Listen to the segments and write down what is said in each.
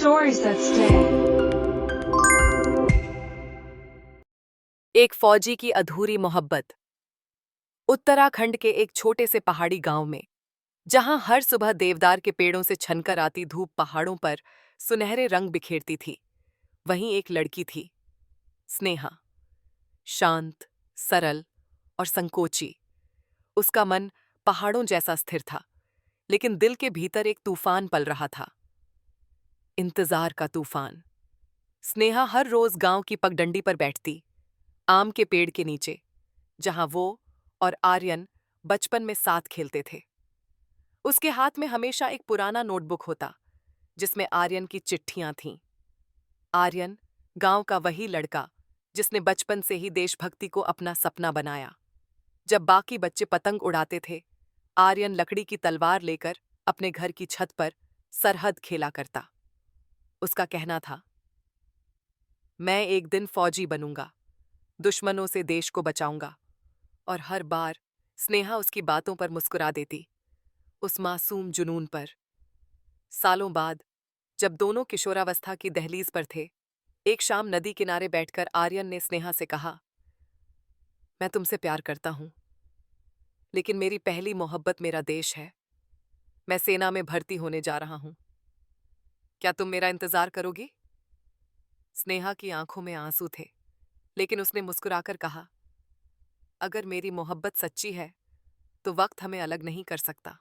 Stories that stay. एक फौजी की अधूरी मोहब्बत। उत्तराखंड के एक छोटे से पहाड़ी गांव में, जहां हर सुबह देवदार के पेड़ों से छनकर आती धूप पहाड़ों पर सुनहरे रंग बिखेरती थी, वहीं एक लड़की थी, स्नेहा। शांत, सरल और संकोची। उसका मन पहाड़ों जैसा स्थिर था, लेकिन दिल के भीतर एक तूफान पल रहा था। इंतजार का तूफान। स्नेहा हर रोज गांव की पगडंडी पर बैठती, आम के पेड़ के नीचे, जहां वो और आर्यन बचपन में साथ खेलते थे। उसके हाथ में हमेशा एक पुराना नोटबुक होता, जिसमें आर्यन की चिट्ठियां थीं। आर्यन, गांव का वही लड़का जिसने बचपन से ही देशभक्ति को अपना सपना बनाया। जब बाकी बच्चे पतंग उड़ाते थे, आर्यन लकड़ी की तलवार लेकर अपने घर की छत पर सरहद खेला करता। उसका कहना था, मैं एक दिन फौजी बनूंगा, दुश्मनों से देश को बचाऊंगा। और हर बार स्नेहा उसकी बातों पर मुस्कुरा देती, उस मासूम जुनून पर। सालों बाद, जब दोनों किशोरावस्था की दहलीज पर थे, एक शाम नदी किनारे बैठकर आर्यन ने स्नेहा से कहा, मैं तुमसे प्यार करता हूं, लेकिन मेरी पहली मोहब्बत मेरा देश है। मैं सेना में भर्ती होने जा रहा हूं। क्या तुम मेरा इंतजार करोगी? स्नेहा की आंखों में आंसू थे, लेकिन उसने मुस्कुराकर कहा, अगर मेरी मोहब्बत सच्ची है, तो वक्त हमें अलग नहीं कर सकता।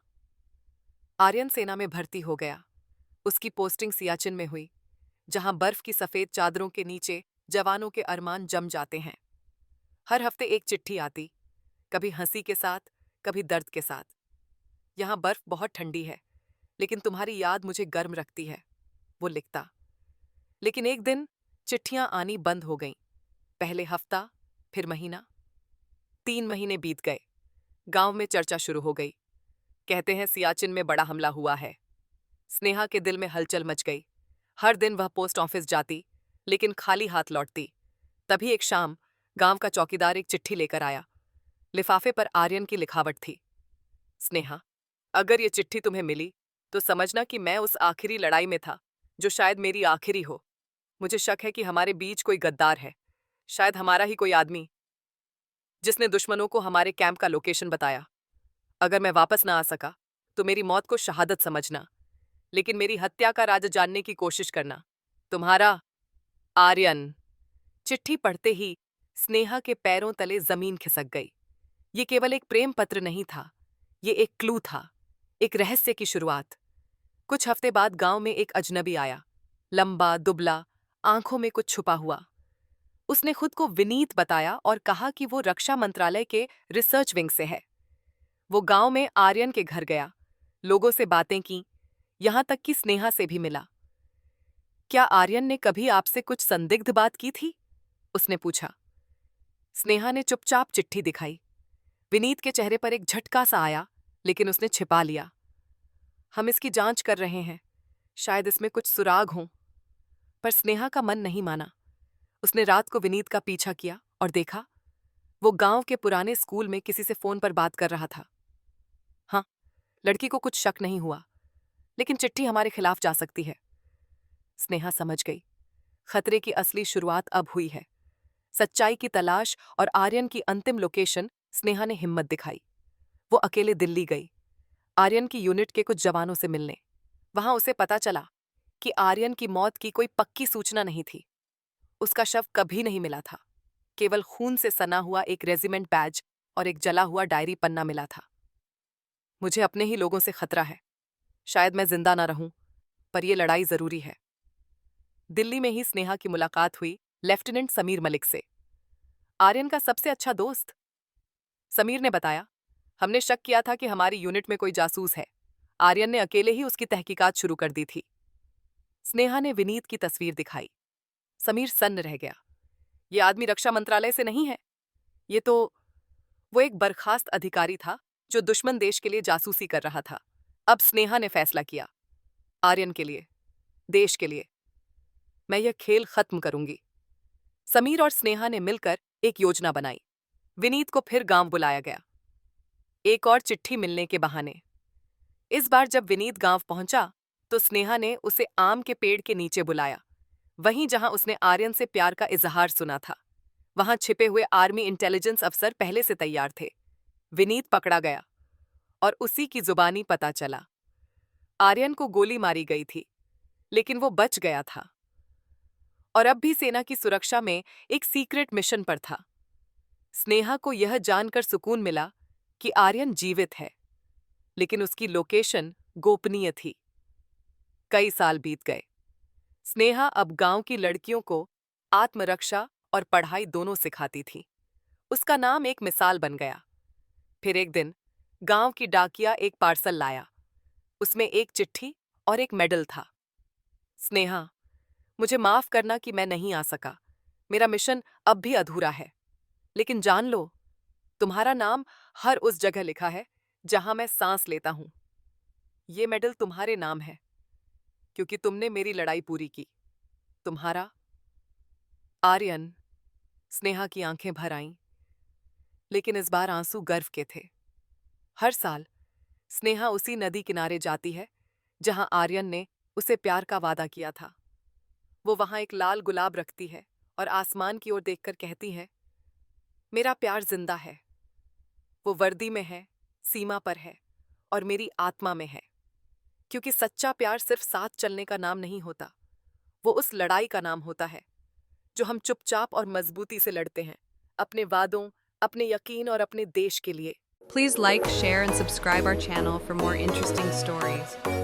आर्यन सेना में भर्ती हो गया। उसकी पोस्टिंग सियाचिन में हुई, जहां बर्फ की सफेद चादरों के नीचे जवानों के अरमान जम जाते हैं। हर हफ्ते एक चिट्ठी आती, कभी हंसी के साथ, कभी दर्द के साथ। यहाँ बर्फ बहुत ठंडी है, लेकिन तुम्हारी याद मुझे गर्म रखती है, वो लिखता। लेकिन एक दिन चिट्ठियां आनी बंद हो गईं। पहले हफ्ता, फिर महीना। 3 महीने बीत गए। गांव में चर्चा शुरू हो गई। कहते हैं सियाचिन में बड़ा हमला हुआ है। स्नेहा के दिल में हलचल मच गई। हर दिन वह पोस्ट ऑफिस जाती, लेकिन खाली हाथ लौटती। तभी एक शाम गांव का चौकीदार एक चिट्ठी लेकर आया। लिफाफे पर आर्यन की लिखावट थी, स्नेहा, अगर ये चिट्ठी तुम्हें मिली, तो समझना कि मैं उस आखिरी लड़ाई में था, जो शायद मेरी आखिरी हो। मुझे शक है कि हमारे बीच कोई गद्दार है, शायद हमारा ही कोई आदमी, जिसने दुश्मनों को हमारे कैंप का लोकेशन बताया। अगर मैं वापस ना आ सका, तो मेरी मौत को शहादत समझना, लेकिन मेरी हत्या का राज जानने की कोशिश करना। तुम्हारा आर्यन। चिट्ठी पढ़ते ही स्नेहा के पैरों तले जमीन खिसक गई। ये केवल एक प्रेम पत्र नहीं था, ये एक क्लू था, एक रहस्य की शुरुआत। कुछ हफ्ते बाद गांव में एक अजनबी आया, लंबा, दुबला, आंखों में कुछ छुपा हुआ। उसने खुद को विनीत बताया और कहा कि वो रक्षा मंत्रालय के रिसर्च विंग से है। वो गांव में आर्यन के घर गया, लोगों से बातें की, यहां तक कि स्नेहा से भी मिला। क्या आर्यन ने कभी आपसे कुछ संदिग्ध बात की थी? उसने पूछा। स्नेहा ने चुपचाप चिट्ठी दिखाई। विनीत के चेहरे पर एक झटका सा आया, लेकिन उसने छिपा लिया। हम इसकी जांच कर रहे हैं, शायद इसमें कुछ सुराग हों। पर स्नेहा का मन नहीं माना। उसने रात को विनीत का पीछा किया और देखा, वो गांव के पुराने स्कूल में किसी से फोन पर बात कर रहा था। हाँ, लड़की को कुछ शक नहीं हुआ, लेकिन चिट्ठी हमारे खिलाफ जा सकती है। स्नेहा समझ गई, खतरे की असली शुरुआत अब हुई है। सच्चाई की तलाश और आर्यन की अंतिम लोकेशन। स्नेहा ने हिम्मत दिखाई। वो अकेले दिल्ली गई, आर्यन की यूनिट के कुछ जवानों से मिलने। वहां उसे पता चला कि आर्यन की मौत की कोई पक्की सूचना नहीं थी। उसका शव कभी नहीं मिला था, केवल खून से सना हुआ एक रेजिमेंट बैज और एक जला हुआ डायरी पन्ना मिला था। मुझे अपने ही लोगों से खतरा है, शायद मैं जिंदा ना रहूं, पर यह लड़ाई जरूरी है। दिल्ली में ही स्नेहा की मुलाकात हुई लेफ्टिनेंट समीर मलिक से, आर्यन का सबसे अच्छा दोस्त। समीर ने बताया, हमने शक किया था कि हमारी यूनिट में कोई जासूस है। आर्यन ने अकेले ही उसकी तहकीकात शुरू कर दी थी। स्नेहा ने विनीत की तस्वीर दिखाई। समीर सन्न रह गया। ये आदमी रक्षा मंत्रालय से नहीं है। ये तो वो एक बर्खास्त अधिकारी था, जो दुश्मन देश के लिए जासूसी कर रहा था। अब स्नेहा ने फैसला किया, आर्यन के लिए, देश के लिए, मैं यह खेल खत्म करूंगी। समीर और स्नेहा ने मिलकर एक योजना बनाई। विनीत को फिर गांव बुलाया गया, एक और चिट्ठी मिलने के बहाने। इस बार जब विनीत गांव पहुंचा, तो स्नेहा ने उसे आम के पेड़ के नीचे बुलाया, वहीं जहां उसने आर्यन से प्यार का इजहार सुना था। वहां छिपे हुए आर्मी इंटेलिजेंस अफसर पहले से तैयार थे। विनीत पकड़ा गया और उसी की जुबानी पता चला। आर्यन को गोली मारी गई थी, लेकिन वो बच गया था और अब भी सेना की सुरक्षा में एक सीक्रेट मिशन पर था। स्नेहा को यह जानकर सुकून मिला कि आर्यन जीवित है, लेकिन उसकी लोकेशन गोपनीय थी। कई साल बीत गए। स्नेहा अब गांव की लड़कियों को आत्मरक्षा और पढ़ाई दोनों सिखाती थी। उसका नाम एक मिसाल बन गया। फिर एक दिन गांव की डाकिया एक पार्सल लाया। उसमें एक चिट्ठी और एक मेडल था। स्नेहा, मुझे माफ करना कि मैं नहीं आ सका। मेरा मिशन अब भी अधूरा है। लेकिन जान लो, तुम्हारा नाम हर उस जगह लिखा है जहां मैं सांस लेता हूं। ये मेडल तुम्हारे नाम है, क्योंकि तुमने मेरी लड़ाई पूरी की। तुम्हारा आर्यन। स्नेहा की आंखें भर आईं, लेकिन इस बार आंसू गर्व के थे। हर साल स्नेहा उसी नदी किनारे जाती है जहां आर्यन ने उसे प्यार का वादा किया था। वो वहां एक लाल गुलाब रखती है और आसमान की ओर देखकर कहती है, मेरा प्यार जिंदा है। वो वर्दी में है, सीमा पर है और मेरी आत्मा में है। क्योंकि सच्चा प्यार सिर्फ साथ चलने का नाम नहीं होता, वो उस लड़ाई का नाम होता है जो हम चुपचाप और मजबूती से लड़ते हैं, अपने वादों, अपने यकीन और अपने देश के लिए। Please like, share, and subscribe our channel for more interesting stories.